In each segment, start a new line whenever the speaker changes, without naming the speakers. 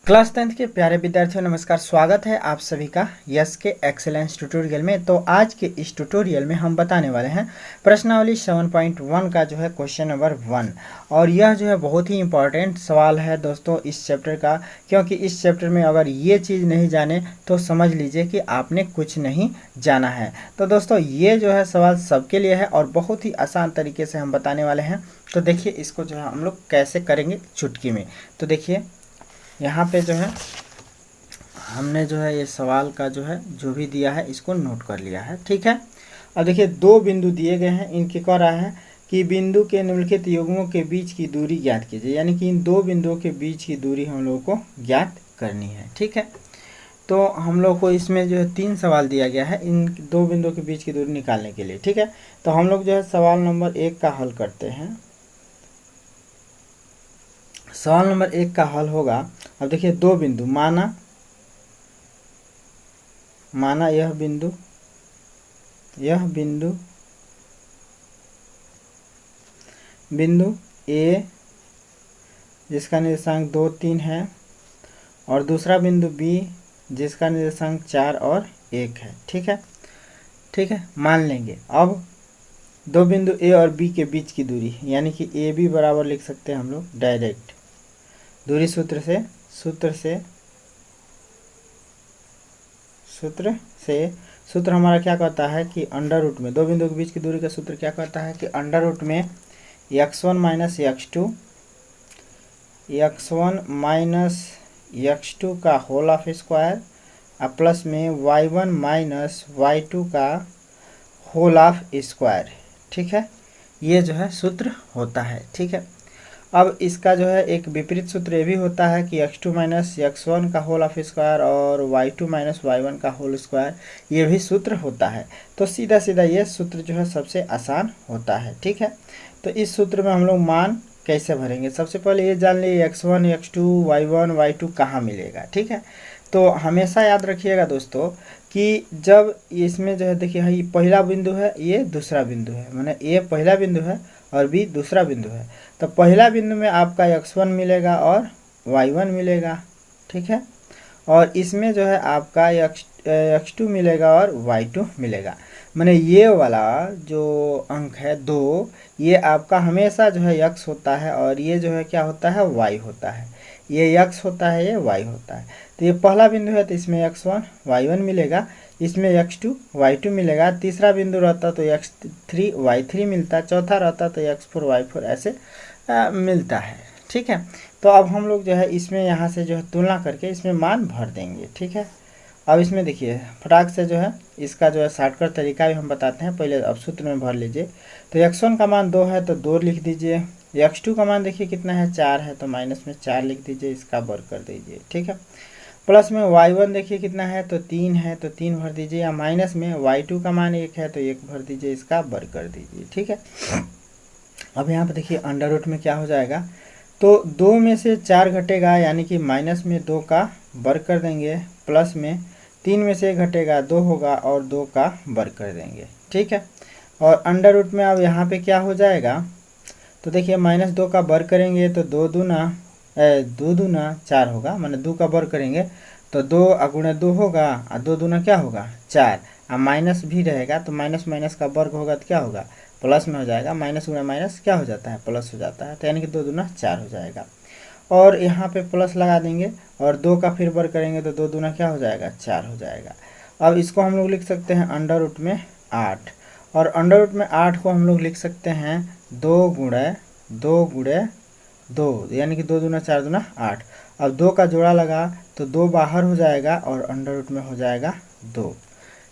Class 10th के प्यारे विद्यार्थियों नमस्कार। स्वागत है आप सभी का यस के एक्सेलेंस ट्यूटोरियल में। तो आज के इस ट्यूटोरियल में हम बताने वाले हैं प्रश्नावली 7.1 का जो है क्वेश्चन नंबर 1। और यह जो है बहुत ही इंपॉर्टेंट सवाल है दोस्तों इस चैप्टर का, क्योंकि इस चैप्टर में अगर ये चीज़ नहीं जाने तो समझ लीजिए कि आपने कुछ नहीं जाना है। तो दोस्तों ये जो है सवाल सबके लिए है और बहुत ही आसान तरीके से हम बताने वाले हैं। तो देखिए इसको जो है हम लोग कैसे करेंगे चुटकी में। तो देखिए यहाँ पे जो है हमने जो है ये सवाल का जो है जो भी दिया है इसको नोट कर लिया है, ठीक है। अब देखिए दो बिंदु दिए गए हैं, इनके कह रहा है कि बिंदु के निम्नलिखित युग्मों के बीच की दूरी ज्ञात कीजिए, यानी कि इन दो बिंदुओं के बीच की दूरी हम लोगों को ज्ञात करनी है, ठीक है। तो हम लोग को इसमें जो है 3 सवाल दिया गया है इन दो बिंदुओं के बीच की दूरी निकालने के लिए, ठीक है। तो हम लोग जो है सवाल नंबर 1 का हल करते हैं। सवाल नंबर 1 का हल होगा, अब देखिए दो बिंदु माना यह बिंदु ए जिसका निर्देशांक 2, 3 है और दूसरा बिंदु बी जिसका निर्देशांक 4 और 1 है, ठीक है। मान लेंगे अब दो बिंदु ए और बी के बीच की दूरी, यानी कि ए बी बराबर लिख सकते हैं हम लोग डायरेक्ट दूरी सूत्र हमारा क्या कहता है कि अंडर रूट में दो बिंदु के बीच की दूरी का सूत्र क्या कहता है कि अंडर रूट में x1 माइनस x2 का होल ऑफ स्क्वायर प्लस में y1 माइनस y2 का होल ऑफ स्क्वायर, ठीक है। ये जो है सूत्र होता है, ठीक है। अब इसका जो है एक विपरीत सूत्र ये भी होता है कि x2 माइनस x1 का होल ऑफ स्क्वायर और y2 माइनस y1 का होल स्क्वायर, ये भी सूत्र होता है। तो सीधा सीधा ये सूत्र जो है सबसे आसान होता है, ठीक है। तो इस सूत्र में हम लोग मान कैसे भरेंगे, सबसे पहले ये जान लिए x1 x2 y1 y2 कहाँ मिलेगा, ठीक है। तो हमेशा याद रखिएगा दोस्तों कि जब इसमें जो है देखिए ये पहला बिंदु है, ये दूसरा बिंदु है, माने ये पहला बिंदु है और बी दूसरा बिंदु है। तो पहला बिंदु में आपका x1 मिलेगा और y1 मिलेगा, ठीक है। और इसमें जो है आपका x2 मिलेगा और y2 मिलेगा। माने ये वाला जो अंक है 2, ये आपका हमेशा जो है x होता है और ये जो है क्या होता है y होता है। ये x होता है, ये y होता है। तो ये पहला बिंदु है तो इसमें x1 y1 मिलेगा, इसमें x2 y2 मिलेगा। तीसरा बिंदु रहता तो x3 y3 मिलता, चौथा रहता तो x4 y4 ऐसे मिलता है, ठीक है। तो अब हम लोग जो है इसमें यहाँ से जो है तुलना करके इसमें मान भर देंगे, ठीक है। अब इसमें देखिए फटाक से जो है इसका जो है शॉर्टकट तरीका भी हम बताते हैं। पहले अब सूत्र में भर लीजिए। तो x1 का मान 2 है तो 2 लिख दीजिए। x2 का मान देखिए कितना है 4 है तो माइनस में 4 लिख दीजिए, इसका वर्ग कर दीजिए, ठीक है। प्लस में y1 देखिए कितना है तो 3 है तो 3 भर दीजिए, या माइनस में y2 का मान 1 है तो 1 भर दीजिए, इसका वर्ग कर दीजिए, ठीक है। अब यहाँ पर देखिए अंडर रूट में क्या हो जाएगा, तो 2 में से 4 घटेगा यानी कि माइनस में 2 का वर्ग कर देंगे, प्लस में 3 में से 1 घटेगा 2 होगा और 2 का वर्ग कर देंगे, ठीक है। और अंडर रूट में अब यहाँ पे क्या हो जाएगा, तो देखिए माइनस 2 का वर्ग करेंगे तो 2 दूना 4 होगा, माने 2 का वर्ग करेंगे तो 2 गुणा 2 होगा और 2 दूना क्या होगा 4, और माइनस भी रहेगा तो माइनस माइनस का वर्ग होगा तो क्या होगा प्लस में हो जाएगा। माइनस गुणा माइनस क्या हो जाता है प्लस हो जाता है, तो यानी कि 2 दूना 4 हो जाएगा। और यहाँ पे प्लस लगा देंगे और 2 का फिर वर्ग करेंगे तो 2 दूना क्या हो जाएगा 4 हो जाएगा। अब इसको हम लोग लिख सकते हैं अंडर रूट में 8, और अंडर रूट में 8 को हम लोग लिख सकते हैं 2 गुणे 2 यानी कि 2 दूना 4 दूना 8। अब 2 का जोड़ा लगा तो 2 बाहर हो जाएगा और अंडर रूट में हो जाएगा 2,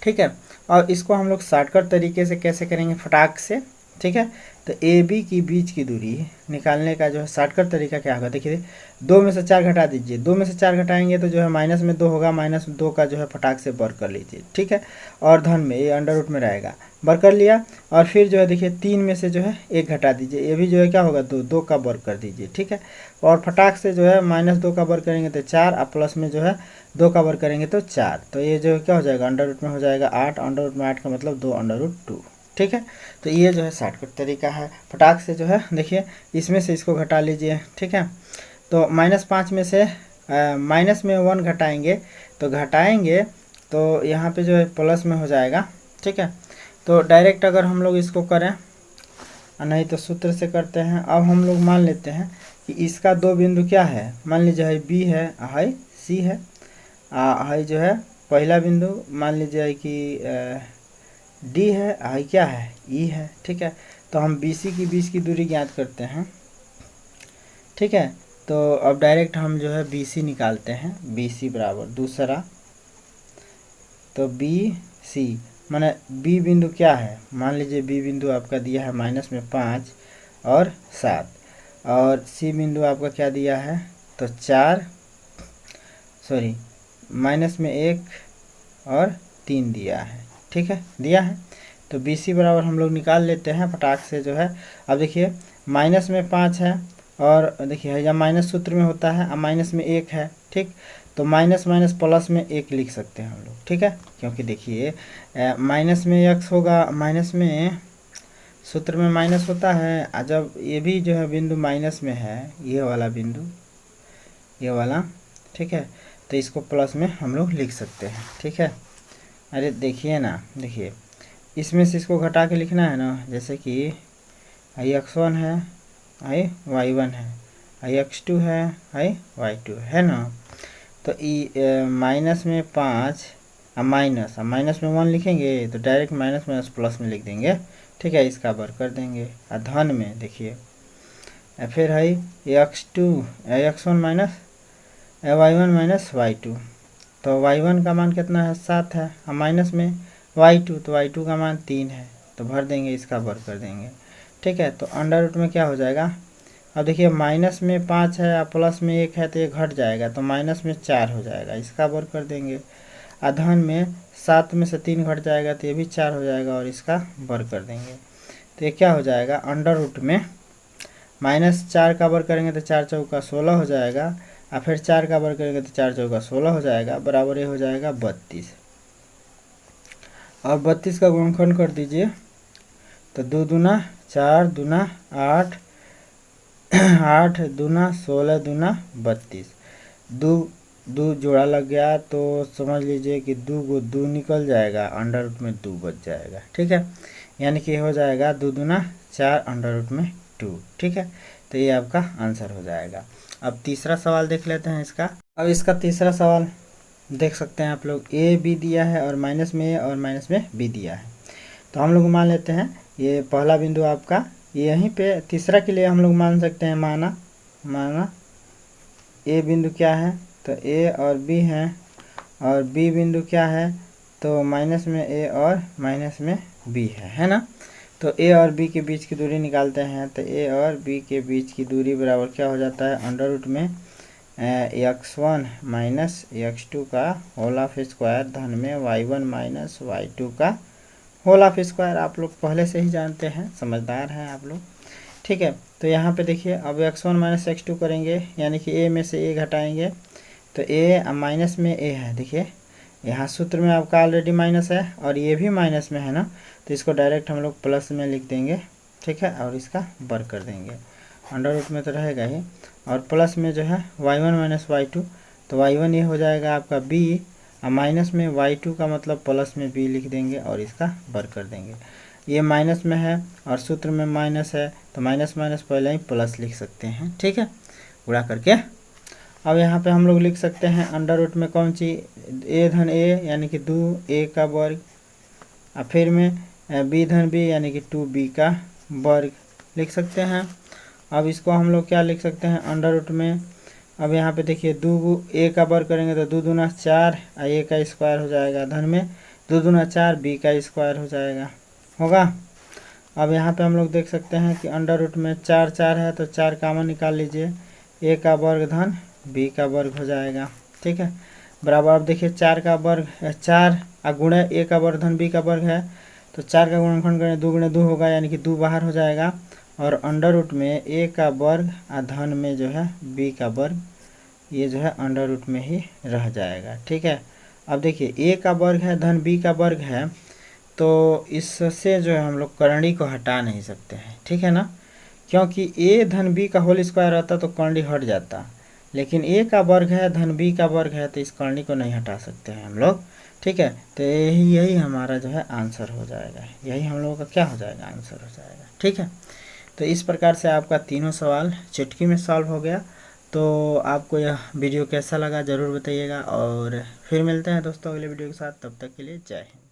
ठीक है। और इसको हम लोग शॉर्टकट तरीके से कैसे करेंगे फटाक से, ठीक है। तो ए बी की बीच की दूरी निकालने का जो है शॉर्टकट तरीका क्या होगा, देखिए 2 में से 4 घटा दीजिए, 2 में से 4 घटाएंगे तो जो है माइनस में 2 होगा, माइनस 2 का जो है फटाक से वर्ग कर लीजिए, ठीक है। और धन में ये अंडर रूट में रहेगा, वर्ग कर लिया। और फिर जो है देखिए 3 में से जो है 1 घटा दीजिए, ये भी जो है क्या होगा 2 का वर्ग कर दीजिए, ठीक है। और फटाक से जो है माइनस 2 का वर्ग करेंगे तो 4, और प्लस में जो है 2 का वर्ग करेंगे तो 4, तो ये जो क्या हो जाएगा अंडर रूट में हो जाएगा 8, अंडर रूट में 8 का मतलब 2 अंडर रूट 2, ठीक है। तो ये जो है शॉर्टकट तरीका है, फटाक से जो है देखिए इसमें से इसको घटा लीजिए, ठीक है। तो -5 में से माइनस में 1 घटाएंगे तो यहाँ पे जो है प्लस में हो जाएगा। ठीक है, तो डायरेक्ट अगर हम लोग इसको करें, नहीं तो सूत्र से करते हैं। अब हम लोग मान लेते हैं कि इसका दो बिंदु क्या है, मान लीजिए है बी है, हाई सी है, हाई जो है पहला बिंदु मान लीजिए कि डी है, हाई क्या है ई है। ठीक है, तो हम बी सी की बीच की दूरी ज्ञात करते हैं। ठीक है, तो अब डायरेक्ट हम जो है बी सी निकालते हैं। बी सी बराबर दूसरा, तो बी सी माने बी बिंदु क्या है, मान लीजिए बी बिंदु आपका दिया है माइनस में 5 और 7, और सी बिंदु आपका क्या दिया है, तो 4 सॉरी माइनस में 1 और 3 दिया है। ठीक है, दिया है, तो बी सी बराबर हम लोग निकाल लेते हैं फटाक से जो है। अब देखिए माइनस में 5 है, और देखिए या माइनस सूत्र में होता है, अब माइनस में 1 है। ठीक, तो माइनस माइनस प्लस में 1 लिख सकते हैं हम लोग। ठीक है, क्योंकि देखिए माइनस में x होगा, माइनस में सूत्र में माइनस होता है, जब ये भी जो है बिंदु माइनस में है, ये वाला बिंदु, ये वाला। ठीक है, तो इसको प्लस में हम लोग लिख सकते हैं। ठीक है, अरे देखिए ना, देखिए इसमें से इसको घटा के लिखना है ना, जैसे कि आई x1 है, आई y1 है, आई x2 है, आई y2 है ना। तो माइनस में 5 माइनस में 1 लिखेंगे तो डायरेक्ट माइनस माइनस प्लस में लिख देंगे। ठीक है, इसका वर्ग कर देंगे। धन में देखिए फिर है x2 x1 minus y1 minus y2, तो y1 का मान कितना है 7 है, और माइनस में y2, तो y2 का मान 3 है, तो भर देंगे, इसका वर्ग कर देंगे। ठीक है, तो अंडर रूट में क्या हो जाएगा, अब देखिए माइनस में 5 है और प्लस में 1 है, तो ये घट जाएगा, तो माइनस में 4 हो जाएगा, इसका वर्ग कर देंगे। धन में 7 में से 3 घट जाएगा, तो ये भी 4 हो जाएगा, और इसका वर्ग कर देंगे। तो ये क्या हो जाएगा, अंडर रूट में -4 का वर्ग करेंगे तो 4 चौका 16 हो जाएगा, और फिर 4 का वर्ग करेंगे तो 4 चौका 16 हो जाएगा, बराबर ये हो जाएगा 32। और 32 का गुणनखंड कर दीजिए, तो 2 दूना 4 दूना 8, 8 दूना 16 दूना 32, दो जोड़ा लग गया, तो समझ लीजिए कि 2 निकल जाएगा, अंडर रूट में 2 बच जाएगा। ठीक है, यानी कि हो जाएगा 2 दूना 4 अंडर रूट में 2। ठीक है, तो ये आपका आंसर हो जाएगा। अब तीसरा सवाल देख लेते हैं इसका। अब इसका तीसरा सवाल देख सकते हैं आप लोग, ए बी दिया है और माइनस में ए और माइनस में बी दिया है। तो हम लोग मान लेते हैं ये पहला बिंदु आपका यहीं पे, तीसरा के लिए हम लोग मान सकते हैं, माना ए बिंदु क्या है, तो ए और बी है, और बी बिंदु क्या है, तो माइनस में ए और माइनस में बी है ना। तो ए और बी के बीच की दूरी निकालते हैं, तो ए और बी के बीच की दूरी बराबर क्या हो जाता है, अंडर रूट में x1 माइनस x2 का होल ऑफ स्क्वायर, धन में y1 माइनस y2 का होल ऑफ स्क्वायर। आप लोग पहले से ही जानते हैं, समझदार हैं आप लोग। ठीक है, तो यहाँ पे देखिए अब x1 माइनस x2 करेंगे, यानी कि a में से a घटाएंगे, तो a माइनस में a है। देखिए यहाँ सूत्र में आपका ऑलरेडी माइनस है, और ये भी माइनस में है ना, तो इसको डायरेक्ट हम लोग प्लस में लिख देंगे। ठीक है, और इसका वर्ग कर देंगे, अंडर रूट में तो रहेगा ही, और प्लस में जो है y1 माइनस y2, तो y1 ये हो जाएगा आपका b, और माइनस में y2 का मतलब प्लस में b लिख देंगे, और इसका वर्ग कर देंगे। ये माइनस में है और सूत्र में माइनस है, तो माइनस माइनस पहले ही प्लस लिख सकते हैं। ठीक है, गुणा करके अब यहाँ पे हम लोग लिख सकते हैं अंडर रूट में कौन सी, a धन a यानी कि 2a का वर्ग, और फिर में b धन b यानी कि 2b का वर्ग लिख सकते हैं। अब इसको हम लोग क्या लिख सकते हैं, अंडर रूट में, अब यहाँ पे देखिए 2a का वर्ग करेंगे तो 2 दूना 4 a का स्क्वायर हो जाएगा, धन में 2 दूना 4 b का स्क्वायर हो जाएगा, होगा। अब यहाँ पे हम लोग देख सकते हैं कि अंडर रूट में 4 4 है, तो 4 कामन निकाल लीजिए, a का वर्ग धन b का वर्ग हो जाएगा। ठीक है, बराबर अब देखिए 4 का वर्ग 4 गुणे a का वर्ग धन b का वर्ग है, तो 4 का गुणनखंड करें 2 गुणे 2 होगा, यानी कि 2 बाहर हो जाएगा, और अंडर रूट में a का वर्ग धन में जो है b का वर्ग, ये जो है अंडर रूट में ही रह जाएगा। ठीक है, अब देखिए a का वर्ग है धन b का वर्ग है, तो इससे जो है हम लोग करंडी को हटा नहीं सकते हैं। ठीक है ना, क्योंकि a धन b का होल स्क्वायर रहता तो करंडी हट जाता, लेकिन ए का वर्ग है धन बी का वर्ग है, तो इस करनी को नहीं हटा सकते हैं हम लोग। ठीक है, तो यही हमारा जो है आंसर हो जाएगा, यही हम लोगों का क्या हो जाएगा, आंसर हो जाएगा। ठीक है, तो इस प्रकार से आपका तीनों सवाल चुटकी में सॉल्व हो गया। तो आपको यह वीडियो कैसा लगा ज़रूर बताइएगा, और फिर मिलते हैं दोस्तों अगले वीडियो के साथ। तब तक के लिए जय हिंद।